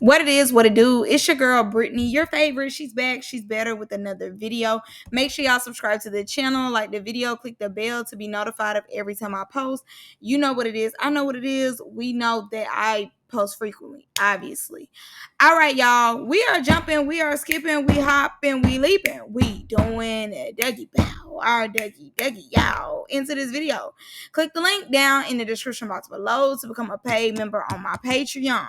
What it is, what it do. It's your girl Brittany, your favorite. She's back. She's better with another video. Make sure y'all subscribe to the channel, like the video, click the bell to be notified of every time I post. You know what it is. I know what it is. We know that I post frequently, obviously. All right, y'all. We are jumping, we are skipping, we hopping, we leaping. We doing a Dougie bow. Our Dougie, y'all. Into this video. Click the link down in the description box below to become a paid member on my Patreon.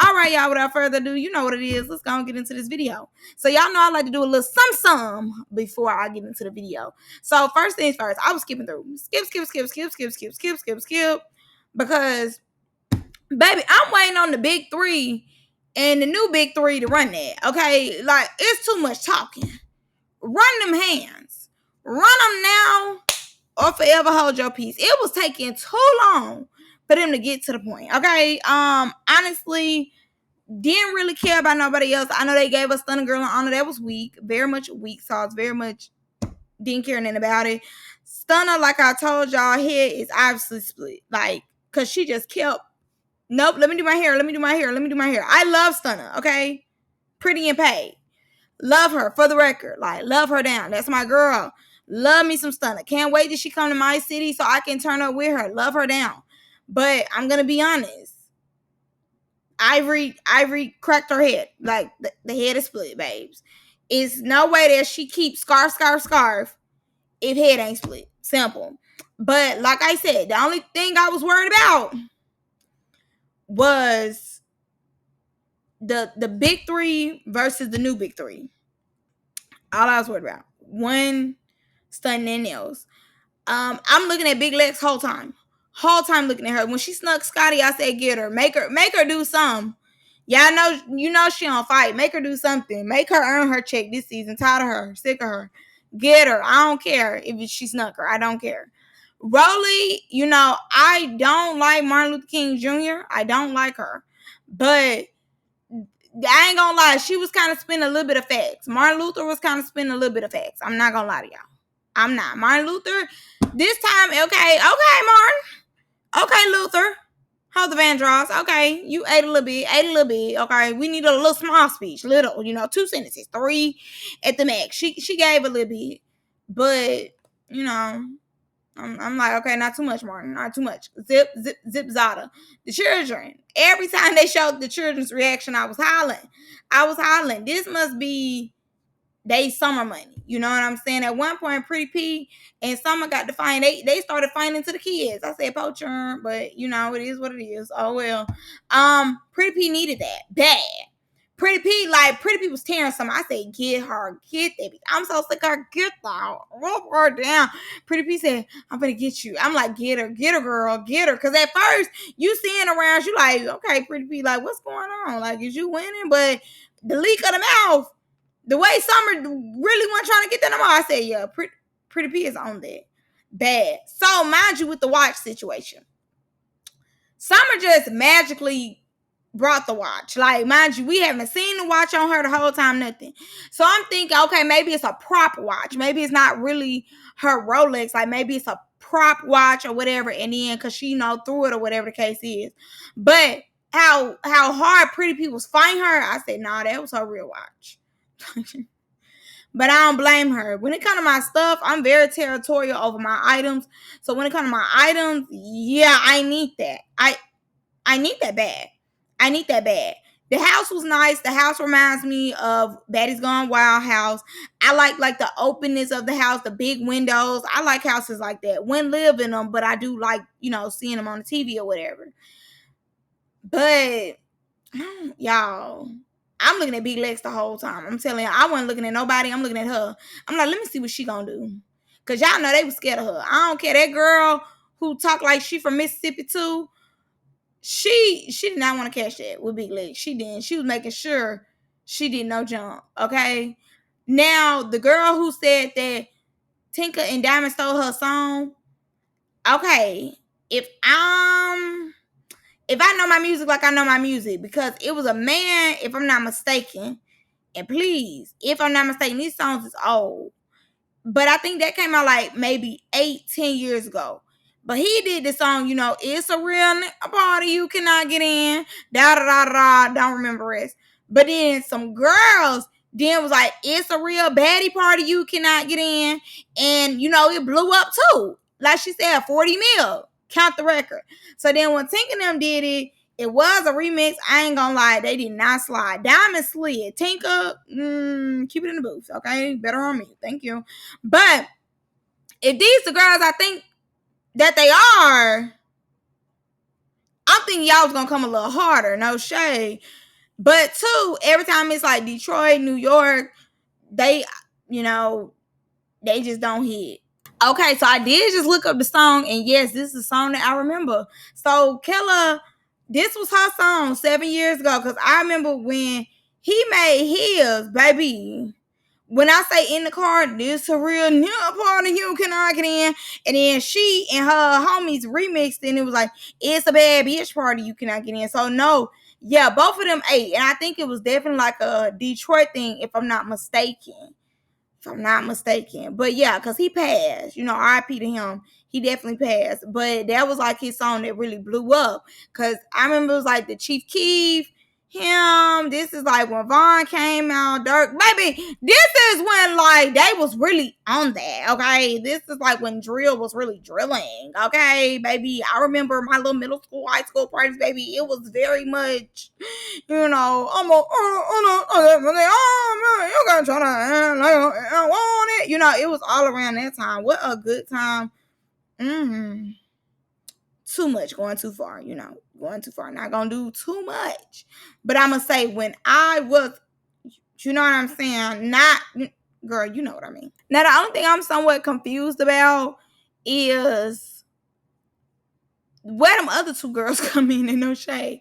All right, y'all, without further ado, you know what it is. Let's go and get into this video. So y'all know I like to do a little some before I get into the video. So first things first, I was skipping through. Skip. Because, baby, I'm waiting on the big three and the new big three to run that, okay? Like, it's too much talking. Run them hands. Run them now or forever hold your peace. It was taking too long for them to get to the point, okay? Honestly, didn't really care about nobody else. I know they gave us Stunner Girl and Honor. That was weak. Very much weak sauce. Very much didn't care nothing about it. Stunner, like I told y'all, head is obviously split. Like, because she just kept, nope, let me do my hair. I love Stunner, okay? Pretty and paid. Love her, for the record. Like, love her down. That's my girl. Love me some Stunner. Can't wait till she come to my city so I can turn up with her. Love her down. But I'm going to be honest. Ivory cracked her head. Like, the head is split, babes. It's no way that she keeps scarf if head ain't split. Simple. But like I said, the only thing I was worried about was the big three versus the new big three. All I was worried about. One, stunning and nails. I'm looking at Big Lex whole time looking at her. When she snuck Scotty, I said, get her. Make her do something. Y'all know, you know she on fight. Make her do something. Make her earn her check this season. Tired of her. Sick of her. Get her. I don't care if she snuck her. I don't care. Rolly, you know, I don't like Martin Luther King Jr. I don't like her. But I ain't gonna lie. She was kind of spinning a little bit of facts. Martin Luther was kind of spinning a little bit of facts. I'm not gonna lie to y'all. I'm not. Martin Luther, this time, okay, Martin. Okay, Luther. Hold the Vandross. Okay, you ate a little bit. Okay, we need a little small speech. Little, 2 sentences, 3 at the max. She gave a little bit. But, I'm like, okay, not too much, Martin. Not too much. Zip, zada. The children. Every time they showed the children's reaction, I was hollering. This must be they summer money. You know what I'm saying? At one point, Pretty P and Summer got to find, they started fighting to the kids. I said poacher, but it is what it is. Oh well. Pretty P needed that bad. Pretty P was tearing Summer. I said, get her, get that bitch. I'm so sick of her. Get her, rub her down. Pretty P said, I'm gonna get you. I'm like, get her, girl, get her. Cause at first you seeing around, you like, okay, Pretty P, like, what's going on? Like, is you winning? But the leak of the mouth, the way Summer really wasn't trying to get that no more, I said, yeah, Pretty P is on that. Bad. So, mind you, with the watch situation, Summer just magically brought the watch. Like, mind you, we haven't seen the watch on her the whole time, nothing. So, I'm thinking, okay, maybe it's a prop watch. Maybe it's not really her Rolex. Like, maybe it's a prop watch or whatever. And then, because she, threw it or whatever the case is. But how hard Pretty P was fighting her, I said, nah, that was her real watch. But I don't blame her. When it comes to my stuff, I'm very territorial over my items. So when it comes to my items, yeah, I need that. I need that bad. The house was nice. The house reminds me of Baddies Gone Wild house. I like the openness of the house, the big windows. I like houses like that. Wouldn't live in them, but I do like, seeing them on the TV or whatever. But y'all, I'm looking at Big Lex the whole time. I'm telling you, I wasn't looking at nobody. I'm looking at her. I'm like, let me see what she gonna do. Because y'all know they was scared of her. I don't care. That girl who talked like she from Mississippi too, she did not want to catch that with Big Lex. She didn't. She was making sure she did no jump. Okay? Now, the girl who said that Tinker and Diamond stole her song, okay, if I know my music like I know my music, because it was a man, if I'm not mistaken, and please, if I'm not mistaken, these songs is old, but I think that came out like maybe 8-10 years ago. But he did the song, it's a real party you cannot get in. Da da da da. Don't remember it. But then some girls then was like, it's a real baddie party you cannot get in. And it blew up too. Like she said, 40 mil. Count the record. So then when Tink and them did it, it was a remix. I ain't gonna lie, they did not slide. Diamond slid. Tinka, keep it in the booth, okay? Better on me. Thank you. But if these the girls I think that they are, I'm thinking y'all was gonna come a little harder, no shade. But too, every time it's like Detroit, New York, they just don't hit. Okay, so I did just look up the song, and yes, this is a song that I remember. So Killa, this was her song 7 years ago, because I remember when he made his, baby. When I say in the car, this a real new party you cannot get in. And then she and her homies remixed it, and it was like, it's a bad bitch party you cannot get in. So no, yeah, both of them ate. And I think it was definitely like a Detroit thing, if I'm not mistaken. But yeah, because he passed. RIP to him. He definitely passed. But that was like his song that really blew up. Because I remember it was like the Chief Keef, him. This is like when Vaughn came out. Dirk. Baby, this is when like they was really on that. Okay. This is like when drill was really drilling. Okay, baby. I remember my little middle school, high school parties, baby. It was very much, I'm a, you gotta try to, I want it. It was all around that time. What a good time. Too much, going too far, going too far. Not gonna do too much. But I'm gonna say when I was, you know what I'm saying? Not, girl, you know what I mean. Now, the only thing I'm somewhat confused about is where them other two girls come in no shade.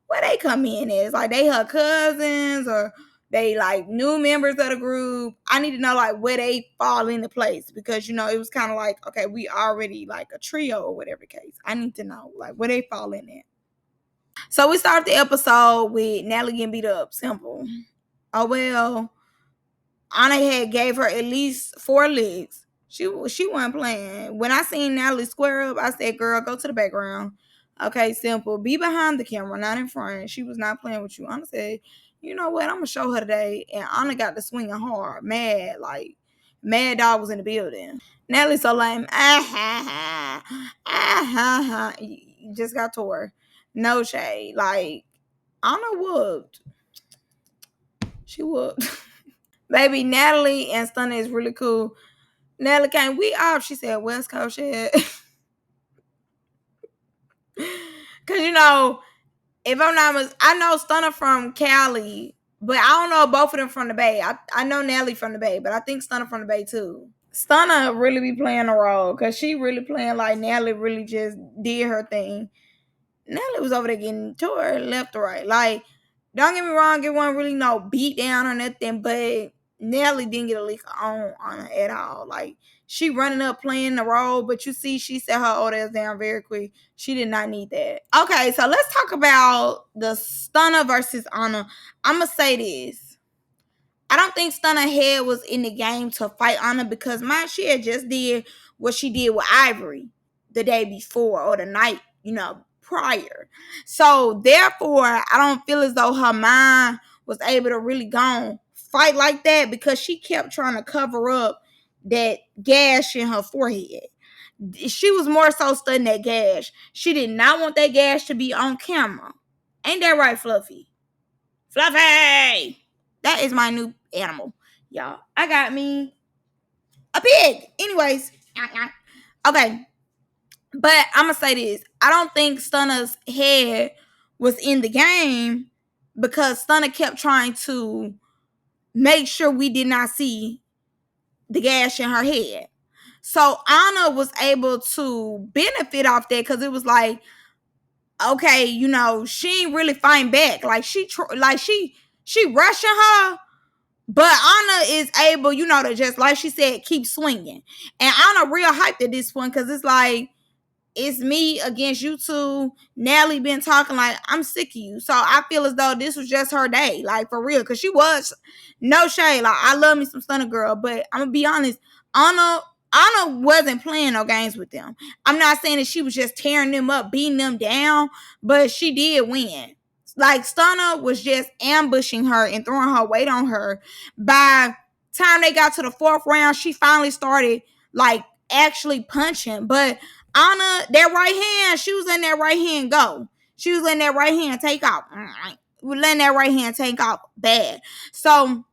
Where they come in is like they her cousins or they like new members of the group. I need to know like where they fall into place, because it was kind of like, okay, we already like a trio or whatever the case. I need to know like where they fall in at. So we start the episode with Natalie getting beat up. Simple. Oh well, Anna had gave her at least 4 licks. She wasn't playing. When I seen Natalie square up, I said, girl, go to the background. Okay, simple. Be behind the camera, not in front. She was not playing with you. Anna said, you know what? I'm going to show her today. And Anna got to swinging hard. Mad. Like, Mad Dog was in the building. Natalie so lame. You just got tore. No shade. Like, Anna whooped. She whooped. Baby, Natalie and Stunner is really cool. Natalie came, we off. She said, West Coast shit. Because, if I'm not, I know Stunner from Cali, but I don't know both of them from the Bay. I know Natalie from the Bay, but I think Stunner from the Bay too. Stunner really be playing a role, because she really playing like Natalie really just did her thing. Natalie was over there getting to her left or right. Like, don't get me wrong, it wasn't really no beat down or nothing, but Natalie didn't get a lick on her at all. Like, she running up playing the role, but you see, she set her old ass down very quick. She did not need that. Okay, so let's talk about the Stunner versus Anna. I'm going to say this. I don't think Stunner Head was in the game to fight Anna, because she had just did what she did with Ivory the day before or the night, prior. So therefore, I don't feel as though her mind was able to really go fight like that, because she kept trying to cover up that gash in her forehead. She was more so studying that gash. She did not want that gash to be on camera. Ain't that right, Fluffy? Fluffy! That is my new animal, y'all. I got me a pig. Anyways, okay. But I'm going to say this. I don't think Stunner's head was in the game, because Stunner kept trying to make sure we did not see the gash in her head. So Anna was able to benefit off that, because it was like, okay, she ain't really fighting back. Like, she rushing her, but Anna is able, to just, like she said, keep swinging. And Anna real hyped at this point, because it's like, it's me against you two. Natalie been talking like, I'm sick of you. So I feel as though this was just her day, like, for real. Because she was, no shade. Like, I love me some Stunner girl. But I'm going to be honest, Anna Anna wasn't playing no games with them. I'm not saying that she was just tearing them up, beating them down, but she did win. Like, Stunner was just ambushing her and throwing her weight on her. By the time they got to the fourth round, she finally started, like, actually punching. But Anna, that right hand, she was letting that right hand go. She was letting that right hand take off. Letting that right hand take off bad. So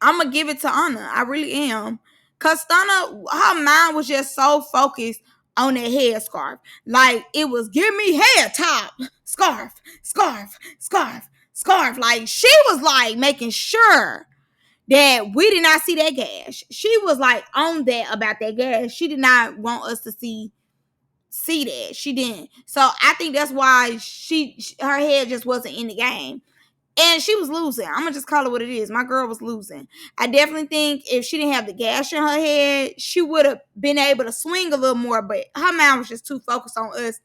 I'm gonna give it to Anna. I really am. Cause Stunner, her mind was just so focused on that headscarf. Like, it was, give me head top, scarf, scarf, scarf, scarf. Like, she was like making sure that we did not see that gash. She was like on that about that gash. She did not want us to see that. She didn't. So I think that's why her head just wasn't in the game. And she was losing. I'm gonna just call it what it is. My girl was losing. I definitely think if she didn't have the gash in her head, she would have been able to swing a little more. But her mind was just too focused on us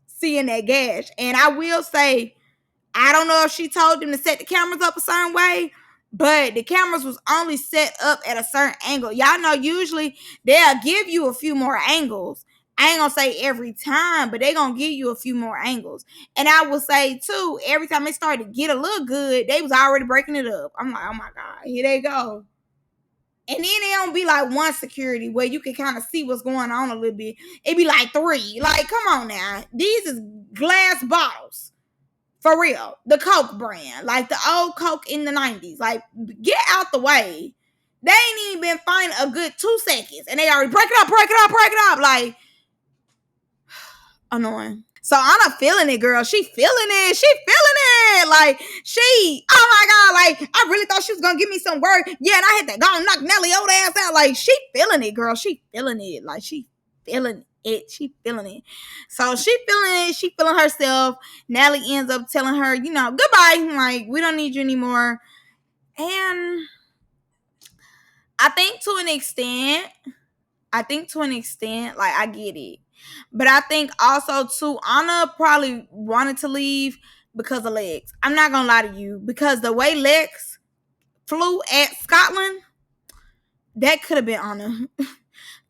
seeing that gash. And I will say, I don't know if she told them to set the cameras up a certain way, but the cameras was only set up at a certain angle. Y'all know usually they'll give you a few more angles. I ain't gonna say every time, but they gonna give you a few more angles. And I will say too, every time they started to get a little good, they was already breaking it up. I'm like, oh my God, here they go. And then they don't be like one security where you can kind of see what's going on a little bit. It be like three. Like, come on now. These is glass bottles. For real. The Coke brand. Like the old Coke in the 90s. Like, get out the way. They ain't even been fine a good 2 seconds. And they already break it up, break it up, break it up. Like, annoying. So I'm not feeling it, girl. She feeling it. She feeling it. Like, oh my God. Like, I really thought she was going to give me some word. Yeah, and I had to go and knock Nelly old ass out. Like, she feeling it, girl. She feeling it. Like, she feeling it. She feeling it. So she feeling it. She feeling herself. Nelly ends up telling her, goodbye. Like, we don't need you anymore. And I think to an extent, like, I get it. But I think also, too, Anna probably wanted to leave because of Lex. I'm not going to lie to you. Because the way Lex flew at Scotland, that could have been Anna. I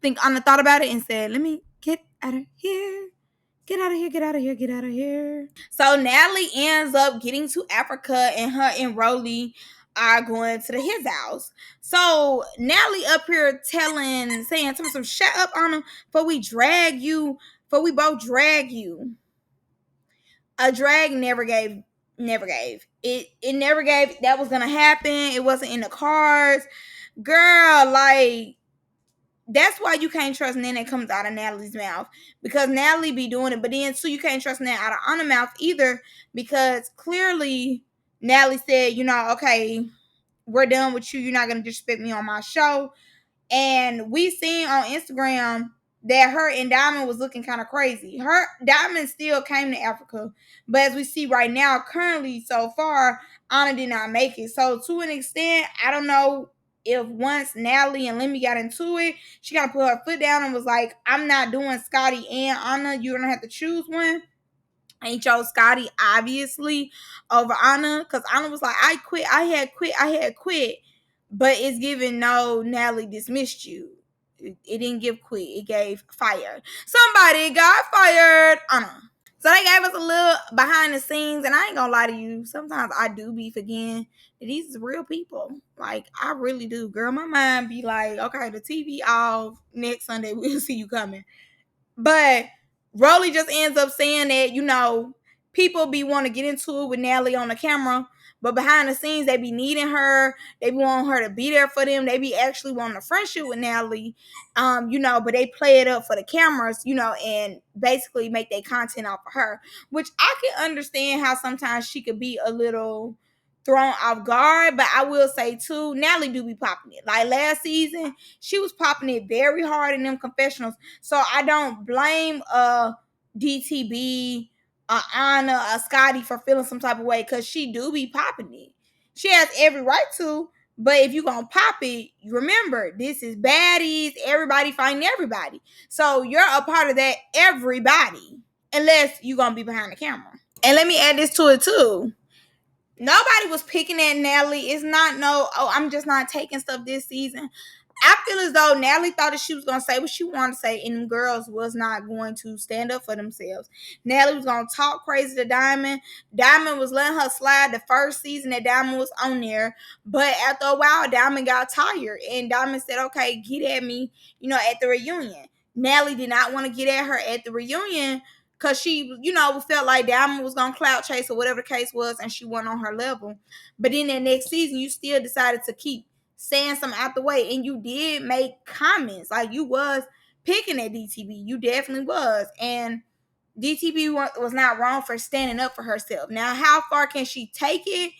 think Anna thought about it and said, let me get out of here. Get out of here, get out of here, get out of here. So Natalie ends up getting to Africa, and her and Rolly are going to his house. So Natalie up here saying to him, shut up on him, for we both drag you. A drag never gave. It never gave that was gonna happen. It wasn't in the cards. Girl, like, that's why you can't trust nothing that comes out of Natalie's mouth, because Natalie be doing it. But then too, you can't trust nothing out of Anna's mouth either, because clearly Natalie said, okay, we're done with you. You're not gonna disrespect me on my show. And we seen on Instagram that her and Diamond was looking kind of crazy. Her Diamond still came to Africa, but as we see right now, currently so far, Anna did not make it. So to an extent, I don't know if once Natalie and Lemmy got into it, she got to put her foot down and was like, I'm not doing Scotty and Anna. You're going to have to choose one. And he chose Scotty, obviously, over Anna. Because Anna was like, I had quit. But it's giving no, Natalie dismissed you. It didn't give quit. It gave fired. Somebody got fired. Anna. So they gave us a little behind the scenes, and I ain't gonna lie to you. Sometimes I do be forgetting that these is real people. Like, I really do. Girl, my mind be like, okay, the TV off. Next Sunday, we'll see you coming. But Rolly just ends up saying that, people be want to get into it with Natalie on the camera, but behind the scenes, they be needing her. They be wanting her to be there for them. They be actually wanting a friendship with Natalie, but they play it up for the cameras, and basically make their content off of her, which I can understand how sometimes she could be a little thrown off guard. But I will say too, Natalie do be popping it. Like last season, she was popping it very hard in them confessionals. So I don't blame DTB, Anna, Scotty for feeling some type of way, because she do be popping it. She has every right to, but if you gonna pop it, remember, this is Baddies, everybody fighting everybody. So you're a part of that everybody, unless you gonna be behind the camera. And let me add this to it too. Nobody was picking at Natalie. It's not I'm just not taking stuff this season. I feel as though Natalie thought that she was gonna say what she wanted to say, and them girls was not going to stand up for themselves. Natalie was gonna talk crazy to Diamond. Diamond was letting her slide the first season that Diamond was on there, but after a while, Diamond got tired, and Diamond said, "Okay, get at me," at the reunion. Natalie did not want to get at her at the reunion because she, felt like Diamond was gonna clout chase or whatever the case was, and she wasn't on her level. But then that next season, you still decided to keep saying something out the way, and you did make comments like you was picking at DTB. You definitely was, and DTB was not wrong for standing up for herself. Now, how far can she take it?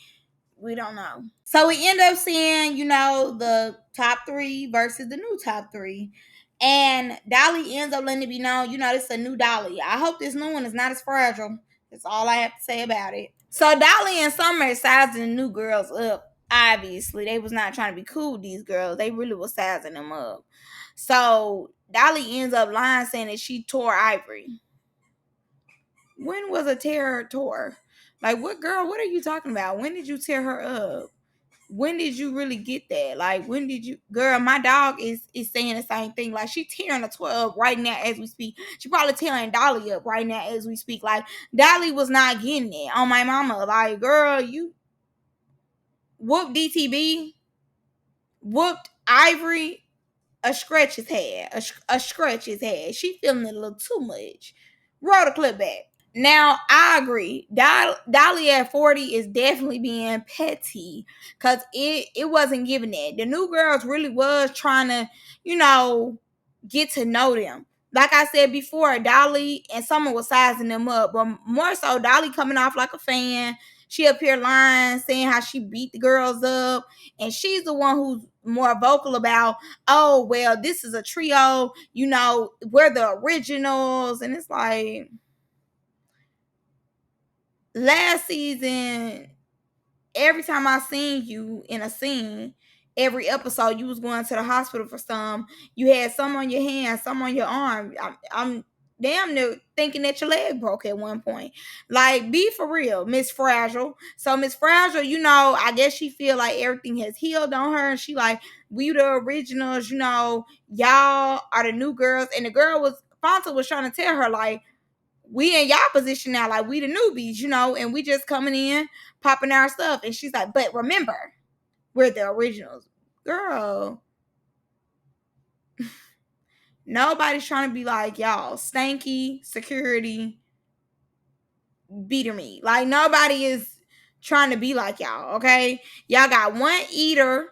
We don't know. So we end up seeing, the top three versus the new top three. And Dolly ends up letting it be known, this is a new Dolly. I hope this new one is not as fragile. That's all I have to say about it. So Dolly and Summer is sizing the new girls up. Obviously, they was not trying to be cool with these girls. They really was sizing them up. So Dolly ends up lying saying that she tore Ivory. When was a tear tore? Like, what girl? What are you talking about? When did you tear her up? When did you really get that? Like, when did you, girl? My dog is saying the same thing. Like, she tearing a 12 right now as we speak. She probably tearing Dolly up right now as we speak. Like, Dolly was not getting it on my mama. Like, girl, you whooped DTB, whooped Ivory. A scratch his head. A scratch his head. She feeling it a little too much. Roll the clip back. Now, I agree. Dolly at 40 is definitely being petty because it wasn't giving that. The new girls really was trying to, get to know them. Like I said before, Dolly and Summer was sizing them up, but more so Dolly coming off like a fan. She up here lying, saying how she beat the girls up, and she's the one who's more vocal about, oh, well, this is a trio, we're the originals. And it's like, last season, every time I seen you in a scene, every episode you was going to the hospital for some. You had some on your hand, some on your arm. I'm damn near thinking that your leg broke at one point. Like, be for real, Miss Fragile. So Miss Fragile, I guess she feel like everything has healed on her, and she like, we the originals. Y'all are the new girls, and the girl was Fonta was trying to tell her like, we in y'all position now, like we the newbies, and we just coming in, popping our stuff. And she's like, but remember, we're the originals. Girl, nobody's trying to be like y'all, stanky security beater me. Like, nobody is trying to be like y'all, okay? Y'all got one eater.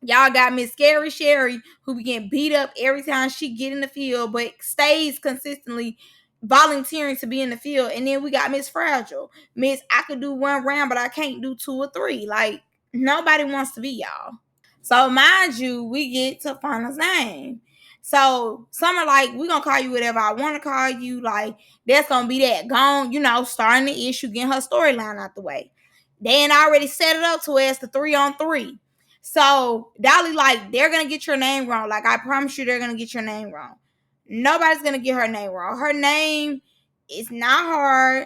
Y'all got Miss Scary Sherry, who be getting beat up every time she get in the field, but stays consistently volunteering to be in the field. And then we got Miss Fragile. Miss, I could do one round, but I can't do two or three. Like, nobody wants to be y'all. So mind you, we get to Fauna's name. So Summer like, we gonna call you whatever I want to call you. Like, that's gonna be that. Gone, starting the issue, getting her storyline out the way. They ain't already set it up to where it's the 3-on-3. So Dolly like, they're gonna get your name wrong. Like, I promise you, they're gonna get your name wrong. Nobody's gonna get her name wrong. Her name is not hard.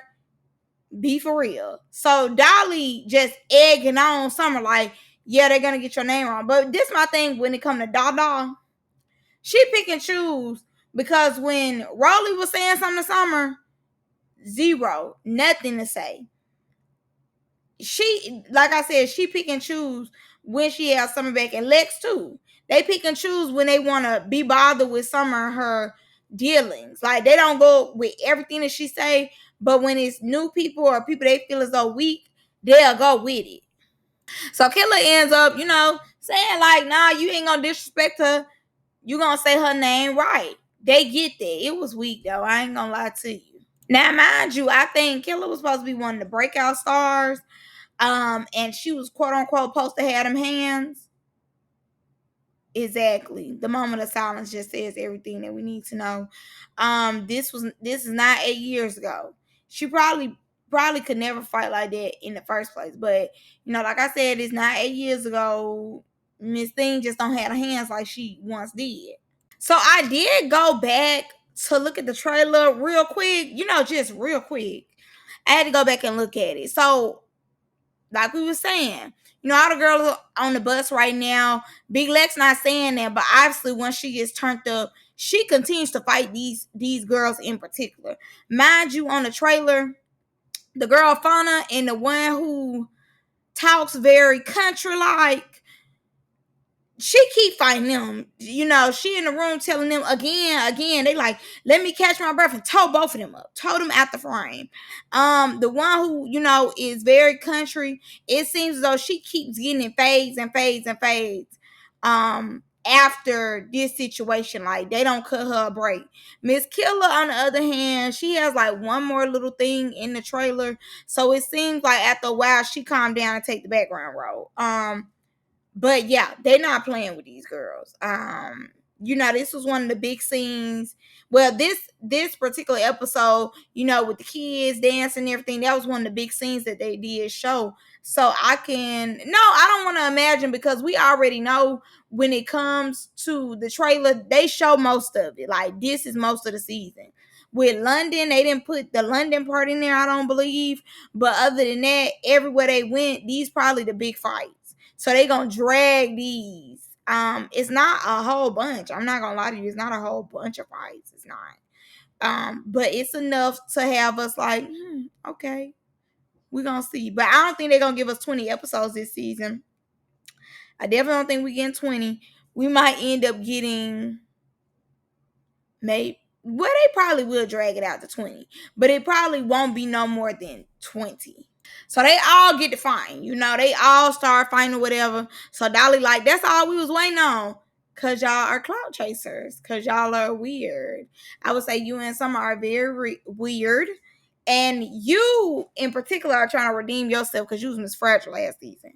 Be for real. So Dolly just egging on Summer like, yeah, they're gonna get your name wrong. But this my thing when it come to Dada. She pick and choose, because when Rolly was saying something to Summer, zero, nothing to say. She, like I said, she pick and choose when she has Summer back, and Lex too. They pick and choose when they want to be bothered with Summer, her dealings. Like, they don't go with everything that she say, but when it's new people or people they feel as though weak, they'll go with it. So Killer ends up, saying like, nah, you ain't gonna disrespect her. You gonna say her name right. They get that. It was weak though. I ain't gonna lie to you. Now, mind you, I think Killer was supposed to be one of the breakout stars. And she was quote unquote supposed to have them hands. Exactly. The moment of silence just says everything that we need to know. This is not 8 years ago. She probably could never fight like that in the first place. But like I said, it's not 8 years ago. Miss Thing just don't have her hands like she once did. So I did go back to look at the trailer real quick. Just real quick. I had to go back and look at it. So like we were saying, all the girls on the bus right now. Big Lex not saying that, but obviously once she gets turned up, she continues to fight these girls in particular. Mind you, on the trailer, the girl Fauna and the one who talks very country like, she keep fighting them. She in the room telling them again. They like, let me catch my breath, and tow both of them up. Tow them out the frame. The one who, is very country, it seems as though she keeps getting in fades and fades and fades. After this situation, like, they don't cut her a break. Miss Killer, on the other hand, she has like one more little thing in the trailer. So it seems like after a while she calmed down and take the background role. But yeah, they're not playing with these girls. This was one of the big scenes. Well, this particular episode, with the kids dancing and everything, that was one of the big scenes that they did show. So I don't want to imagine, because we already know when it comes to the trailer, they show most of it. Like, this is most of the season. With London, they didn't put the London part in there, I don't believe. But other than that, everywhere they went, these probably the big fights. So they gonna drag these. It's not a whole bunch. I'm not gonna lie to you. It's not a whole bunch of fights. It's not. But it's enough to have us like, okay, we're gonna see. But I don't think they're gonna give us 20 episodes this season. I definitely don't think we get 20. We might end up getting maybe. Well, they probably will drag it out to 20, but it probably won't be no more than 20. So they all get to fighting, they all start fighting or whatever. So Dolly like, that's all we was waiting on. Cause y'all are clout chasers. Cause y'all are weird. I would say you and Summer are very weird. And you in particular are trying to redeem yourself because you was Miss Fragile last season.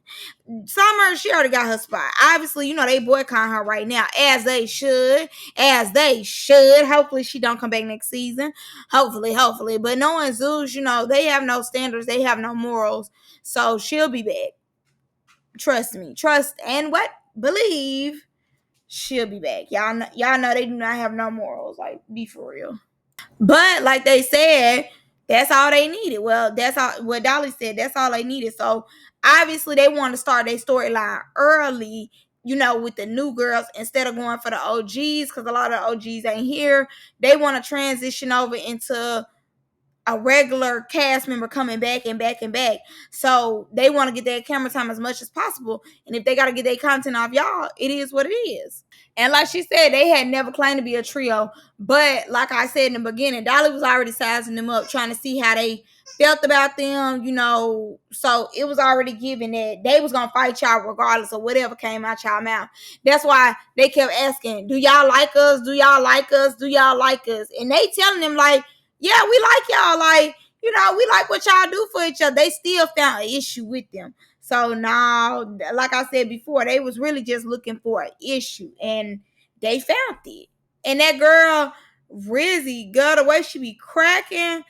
Summer, she already got her spot. Obviously, they boycotting her right now, as they should. As they should. Hopefully she don't come back next season. Hopefully. But knowing Zeus, they have no standards. They have no morals. So she'll be back. Trust me. Trust and what? Believe she'll be back. Y'all know they do not have no morals. Like, be for real. But like they said, that's all they needed. Well, that's all what Dolly said. That's all they needed. So obviously they want to start their storyline early, with the new girls instead of going for the OGs, because a lot of the OGs ain't here. They want to transition over into a regular cast member coming back and back and back. So they want to get their camera time as much as possible. And if they got to get their content off y'all, it is what it is. And like she said, they had never claimed to be a trio. But like I said in the beginning, Dolly was already sizing them up, trying to see how they felt about them, So it was already given that they was going to fight y'all regardless of whatever came out y'all mouth. That's why they kept asking, do y'all like us? Do y'all like us? Do y'all like us? And they telling them like, yeah, we like y'all. Like, we like what y'all do for each other. They still found an issue with them. So now, like I said before, they was really just looking for an issue, and they found it. And that girl, Rizzy, girl, the way she be cracking,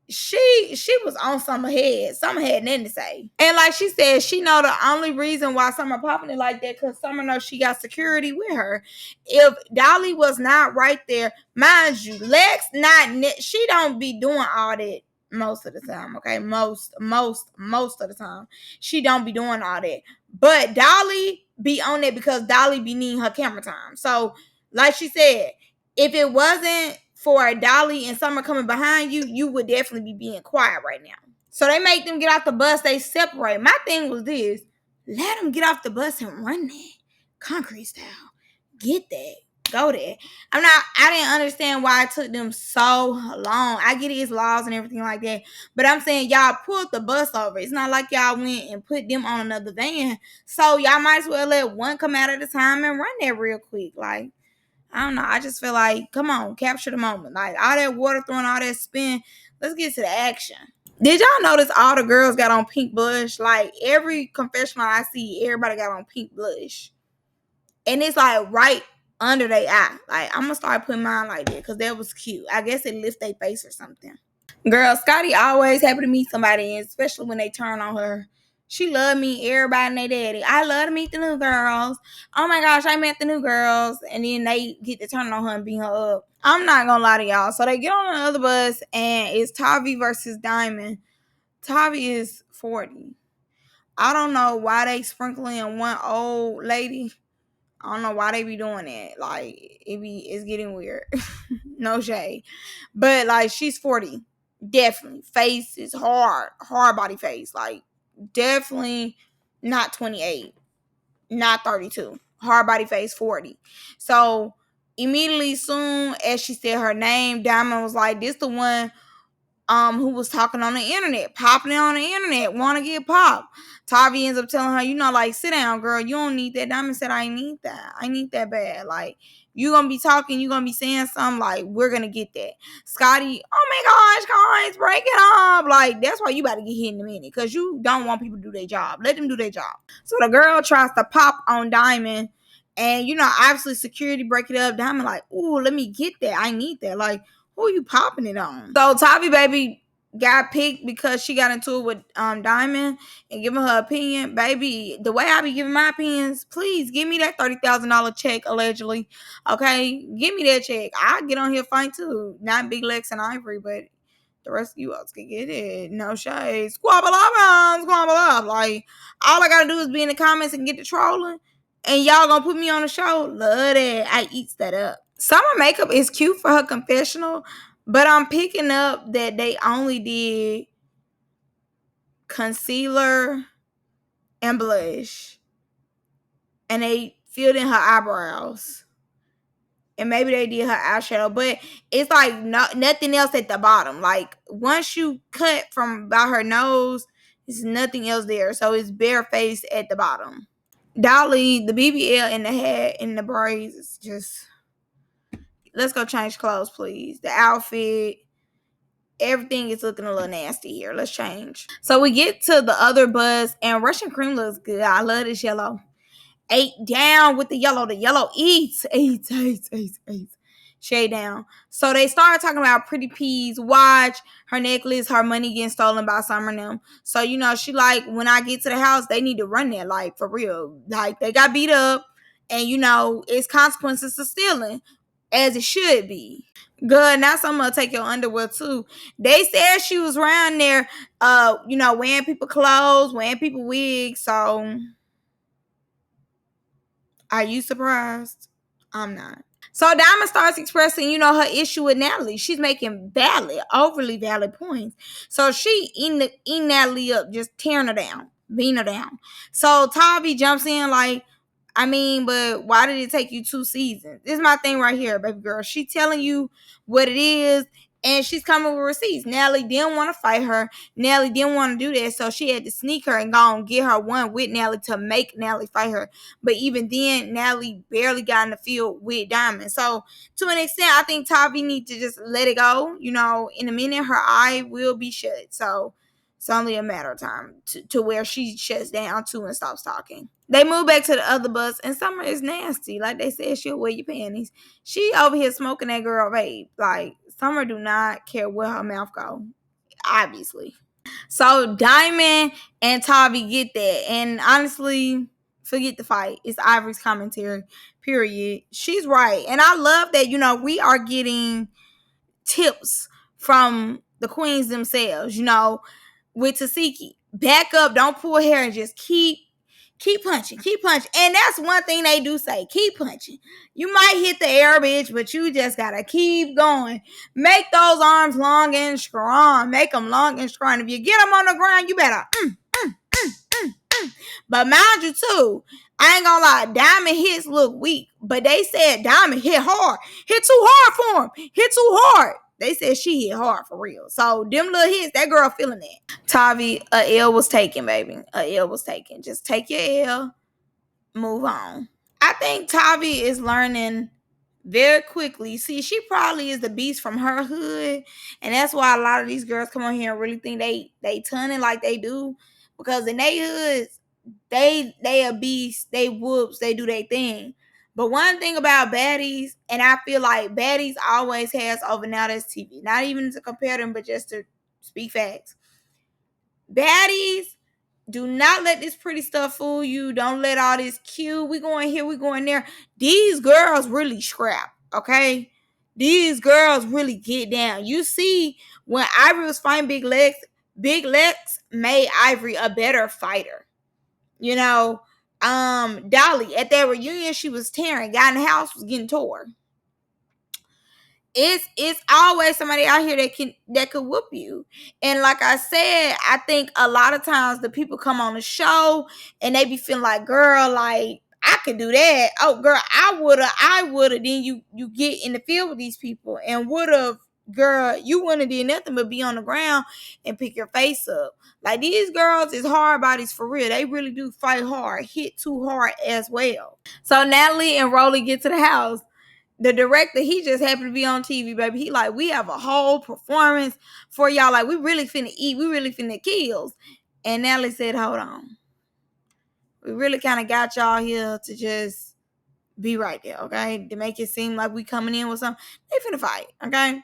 she was on Summer head. Summer had nothing to say. And like she said, she know the only reason why Summer popping it like that, because Summer knows she got security with her. If Dolly was not right there, mind you, Lex she don't be doing all that most of the time. Okay, most of the time she don't be doing all that. But Dolly be on it because Dolly be needing her camera time. So like she said, if it wasn't for Dolly and Summer coming behind you, you would definitely be being quiet right now. So they make them get off the bus. They separate. My thing was this: let them get off the bus and run that concrete style. Get that. Go there. I didn't understand why it took them so long. I get it's laws and everything like that. But I'm saying y'all pulled the bus over. It's not like y'all went and put them on another van. So y'all might as well let one come out at a time and run that real quick. Like, I don't know. I just feel like, come on, capture the moment. Like, all that water throwing, all that spin. Let's get to the action. Did y'all notice all the girls got on pink blush? Like, every confessional I see, everybody got on pink blush. And it's like right under their eye. Like, I'm going to start putting mine like that because that was cute. I guess it lift their face or something. Girl, Scotty always happy to meet somebody, especially when they turn on her. She love me, everybody and their daddy. I love to meet the new girls. Oh my gosh, I met the new girls. And then they get to turn on her and beat her up. I'm not gonna lie to y'all. So they get on the other bus and it's Tavi versus Diamond. Tavi is 40. I don't know why they sprinkling one old lady. I don't know why they be doing that. Like it's getting weird. No shade. But like she's 40. Definitely. Face is hard. Hard body face. Like definitely not 28. Not 32. Hard body face 40. So immediately soon as she said her name, Diamond was like, this the one who was talking on the internet, popping it on the internet, want to get popped. Tavi ends up telling her, like, sit down, girl. You don't need that. Diamond said, I need that. I need that bad. Like, you gonna be talking, you gonna be saying something, like, we're gonna get that. Scotty, oh my gosh, guys, break it up. Like, that's why you about to get hit in a minute, because you don't want people to do their job. Let them do their job. So the girl tries to pop on Diamond, and, obviously security break it up. Diamond like, ooh, let me get that. I need that. Like, who you popping it on? So Tavi baby got picked because she got into it with Diamond and giving her opinion. Baby, the way I be giving my opinions, please give me that $30,000 check allegedly. Okay, give me that check. I get on here fine too. Not Big Lex and Ivory, but the rest of you else can get it. No shade. Squabble up, squabble up. Like, all I gotta do is be in the comments and get the trolling. And y'all gonna put me on the show. Love that. I eats that up. Summer makeup is cute for her confessional, but I'm picking up that they only did concealer and blush. And they filled in her eyebrows. And maybe they did her eyeshadow, but it's like nothing else at the bottom. Like once you cut from by her nose, there's nothing else there. So it's bare face at the bottom. Dolly, the BBL in the head and the braids is just. Let's go change clothes, please. The outfit, everything is looking a little nasty here. Let's change. So we get to the other bus, and Russian cream looks good. I love this yellow. 8 down with the yellow. The yellow eats. Eats. Shade down. So they started talking about Pretty P's watch, her necklace, her money getting stolen by some of them. So, she like, when I get to the house, they need to run that, like, for real. Like, they got beat up, and, it's consequences to stealing, as it should be. Good. Now someone take your underwear too. They said she was around there, wearing people clothes, wearing people wigs. So are you surprised? I'm not. So Diamond starts expressing, her issue with Natalie. She's making overly valid points. So she eating Natalie up, just tearing her down, beating her down. So Tavi jumps in like, but why did it take you 2 seasons? This is my thing right here, baby girl. She telling you what it is, and she's coming with receipts. Natalie didn't want to fight her. Natalie didn't want to do that, so she had to sneak her and go and get her one with Natalie to make Natalie fight her. But even then, Natalie barely got in the field with Diamond. So to an extent, I think Tavi needs to just let it go. In a minute, her eye will be shut. So it's only a matter of time to where she shuts down too and stops talking. They move back to the other bus, and Summer is nasty. Like they said, she'll wear your panties. She over here smoking that girl vape. Like, Summer do not care where her mouth go, obviously. So Diamond and Tavi get that, and honestly, forget the fight. It's Ivory's commentary, period. She's right, and I love that, we are getting tips from the queens themselves, with Tasiki. Back up, don't pull hair, and just keep punching. And that's one thing they do say, keep punching. You might hit the air, bitch, but you just gotta keep going. Make those arms long and strong. Make them long and strong. If you get them on the ground, you better But mind you too, I ain't gonna lie, Diamond hits look weak, but they said Diamond hit hard. Hit too hard for him. Hit too hard. They said she hit hard for real. So them little hits, that girl feeling that. Tavi, a L was taken, baby. A L was taken. Just take your L, move on. I think Tavi is learning very quickly. See, she probably is the beast from her hood, and that's why a lot of these girls come on here and really think they tunning like they do, because in their hoods, they a beast, they whoops, they do their thing. But one thing about Baddies, and I feel like Baddies always has over Now That's TV, not even to compare them, but just to speak facts. Baddies, do not let this pretty stuff fool you. Don't let all this cute, we going here, we going there. These girls really scrap, okay? These girls really get down. You see, when Ivory was fighting Big Lex made Ivory a better fighter. You know, Dolly at that reunion, she was tearing. Guy in the house was getting tore. It's always somebody out here that could whoop you. And like I said, I think a lot of times the people come on the show and they be feeling like, girl, like I could do that. Oh girl, I woulda. Then you get in the field with these people and would've, girl, you wouldn't have did nothing but be on the ground and pick your face up. Like these girls is hard bodies for real. They really do fight hard, hit too hard as well. So Natalie and Rolly get to the house. The director, he just happened to be on TV, baby. He like, we have a whole performance for y'all. Like, we really finna eat. We really finna kills. And Natalie said, hold on. We really kind of got y'all here to just be right there, okay? To make it seem like we coming in with something. They finna fight, okay?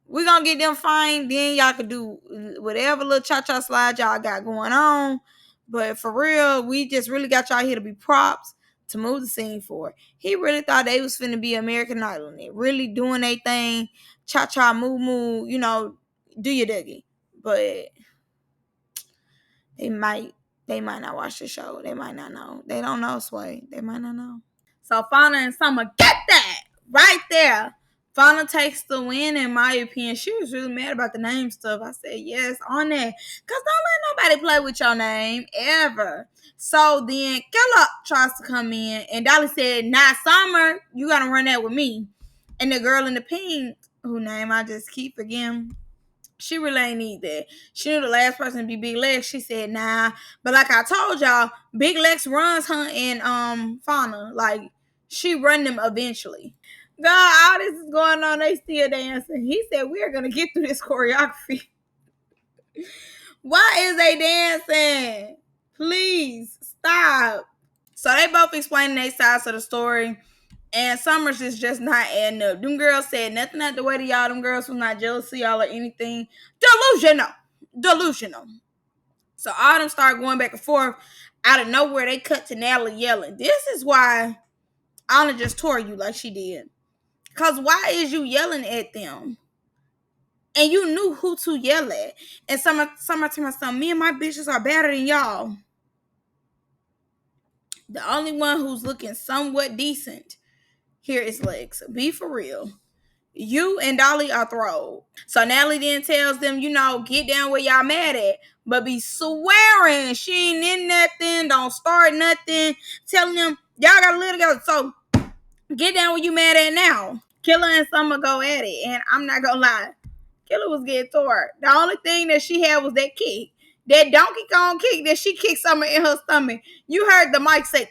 We gonna get them fine. Then y'all could do whatever little cha-cha slide y'all got going on. But for real, we just really got y'all here to be props to move the scene for. He really thought they was finna be American Idol. And they really doing their thing. Cha-cha, moo, you know, do your dougie. But they might not watch the show. They might not know. They don't know, Sway. They might not know. So Fauna and Summer, get that right there. Fauna takes the win, in my opinion. She was really mad about the name stuff. I said, yes, on that. Because don't let nobody play with your name, ever. So then Kella tries to come in, and Dolly said, nah, Summer, you got to run that with me. And the girl in the pink, whose name I just keep forgetting, she really ain't need that. She knew the last person to be Big Lex. She said, nah. But like I told y'all, Big Lex runs her and Fauna. Like, she run them eventually. God, all this is going on. They still dancing. He said, we are going to get through this choreography. Why is they dancing? Please, stop. So they both explaining their sides of the story. And Summers is just not adding up. Them girls said nothing at the way to y'all. Them girls was not jealous of y'all or anything. Delusional. So all them start going back and forth. Out of nowhere, they cut to Natalie yelling. This is why Anna just tore you like she did. Because why is you yelling at them? And you knew who to yell at. And Summer to myself, me and my bitches are better than y'all. The only one who's looking somewhat decent here is Lex. Be for real. You and Dolly are throwed. So Natalie then tells them, you know, get down where y'all mad at. But be swearing she ain't in nothing. Don't start nothing. Telling them, y'all gotta live together. So get down where you mad at now. Killer and Summer go at it. And I'm not gonna lie. Killer was getting tore. The only thing that she had was that kick. That Donkey Kong kick that she kicked Summer in her stomach. You heard the mic say,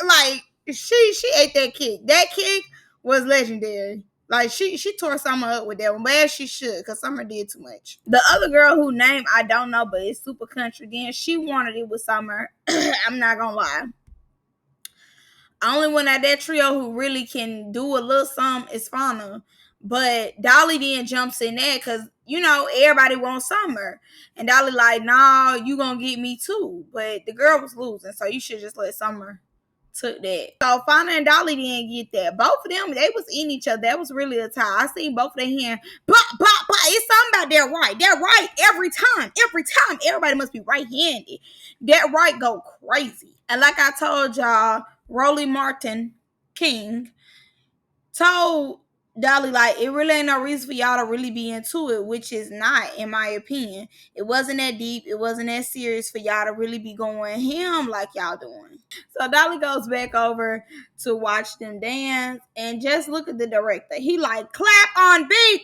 like, she ate that kick. That kick was legendary. Like, she tore Summer up with that one. But as she should, because Summer did too much. The other girl whose name I don't know, but it's super country then, she wanted it with Summer. I'm not going to lie. Only one at that trio who really can do a little something is Fauna. But Dolly then jumps in there because, you know, everybody wants Summer. And Dolly like, nah, you gonna get me too. But the girl was losing, so you should just let Summer took that. So Fauna and Dolly didn't get that. Both of them, they was in each other. That was really a tie. I seen both of their hands. Blah, blah, blah. It's something about that right. That right every time. Every time. Everybody must be right-handed. That right go crazy. And like I told y'all, Rolly Martin King told Dolly, like, it really ain't no reason for y'all to really be into it, which is not, in my opinion. It wasn't that deep. It wasn't that serious for y'all to really be going ham like y'all doing. So Dolly goes back over to watch them dance and just look at the director. He like, clap on beat.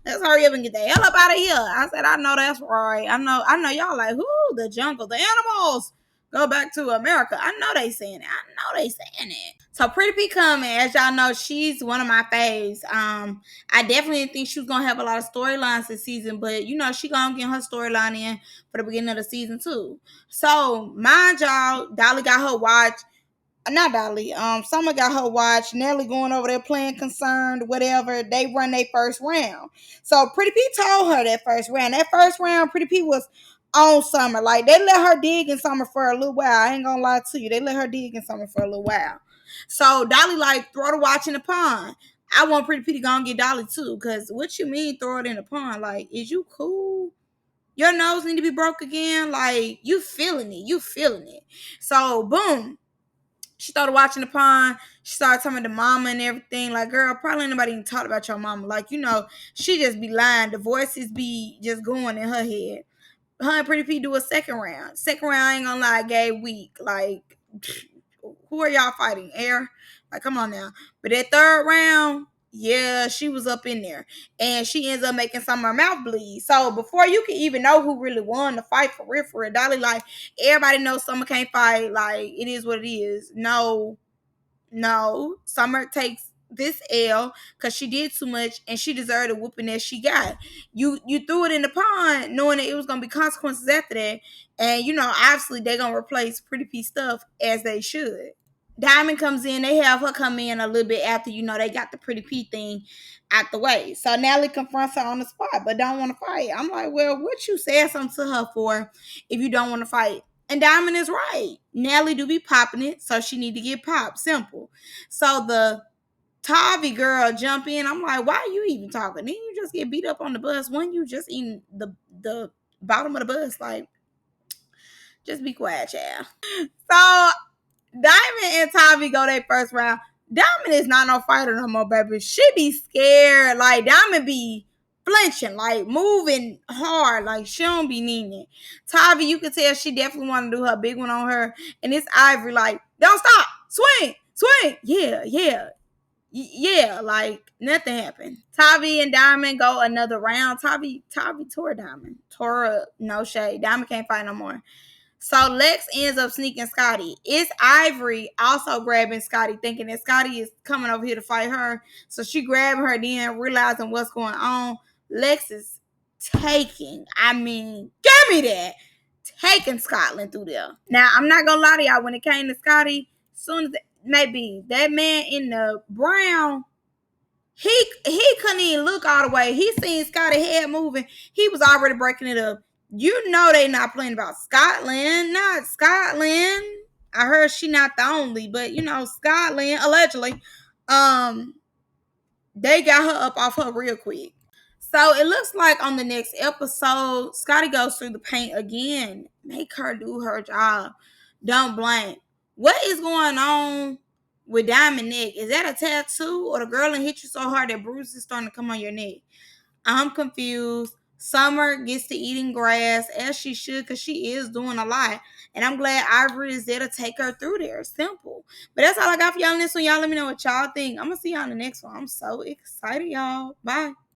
Let's hurry up and get the hell up out of here. I said, I know that's right. I know y'all like, who? The jungle, the animals. Go back to America. I know they saying it. So Pretty P coming, as y'all know, she's one of my faves. I definitely think she was gonna have a lot of storylines this season, but you know she gonna get her storyline in for the beginning of the season too. So mind y'all, Dolly got her watch. Not Dolly. Summer got her watch. Nelly going over there playing concerned, whatever. They run their first round. So Pretty P told her that first round. That first round, Pretty P was on Summer. Like, they let her dig in Summer for a little while. I ain't gonna lie to you. They let her dig in Summer for a little while. So Dolly like, throw the watch in the pond. I want Pretty P to go and get Dolly too. Cause what you mean throw it in the pond? Like, is you cool? Your nose need to be broke again. Like, you feeling it. You feeling it. So, boom. She started watching the pond. She started telling the mama and everything. Like, girl, probably ain't nobody even talked about your mama. Like, she just be lying. The voices be just going in her head. Her and Pretty P do a second round. Second round, I ain't gonna lie, gay weak. Like, who are y'all fighting? Air? Like, come on now. But that third round, yeah, she was up in there. And she ends up making some of her mouth bleed. So before you can even know who really won the fight for real, Dolly, like, everybody knows Summer can't fight. Like, it is what it is. No, Summer takes this L because she did too much and she deserved the whooping that she got. You threw it in the pond knowing that it was gonna be consequences after that, and obviously they're gonna replace Pretty P stuff as they should. Diamond comes in, they have her come in a little bit after they got the Pretty P thing out the way. So Natalie confronts her on the spot, but don't want to fight. I'm like, well, what you said something to her for if you don't want to fight? And Diamond is right. Natalie do be popping it, so she need to get popped. Simple. So the Tavi girl jump in. I'm like, why are you even talking? Didn't you just get beat up on the bus? When you just eating the bottom of the bus? Like, just be quiet, child. So Diamond and Tavi go their first round. Diamond is not no fighter no more, baby. She be scared. Like, Diamond be flinching, like moving hard. Like, she don't be needing it. Tavi, you can tell she definitely want to do her big one on her. And it's Ivory, like, don't stop. Swing. Yeah, like nothing happened. Tavi and Diamond go another round. Tavi tore Diamond. Tore up. No shade. Diamond can't fight no more. So Lex ends up sneaking Scotty. It's Ivory also grabbing Scotty, thinking that Scotty is coming over here to fight her. So she grabbed her, then realizing what's going on. Lex is give me that, taking Scotland through there. Now, I'm not gonna lie to y'all, when it came to Scotty, soon as maybe that man in the brown, he couldn't even look all the way. He seen Scotty head moving. He was already breaking it up. You know they not playing about Scotland. Not Scotland. I heard she not the only, but Scotland, allegedly. They got her up off her real quick. So it looks like on the next episode, Scotty goes through the paint again. Make her do her job. Don't blame. What is going on with Diamond neck? Is that a tattoo or the girl that hit you so hard that bruises is starting to come on your neck? I'm confused. Summer gets to eating grass as she should because she is doing a lot. And I'm glad Ivory is there to take her through there. Simple. But that's all I got for y'all in this one. Y'all let me know what y'all think. I'm going to see y'all in the next one. I'm so excited, y'all. Bye.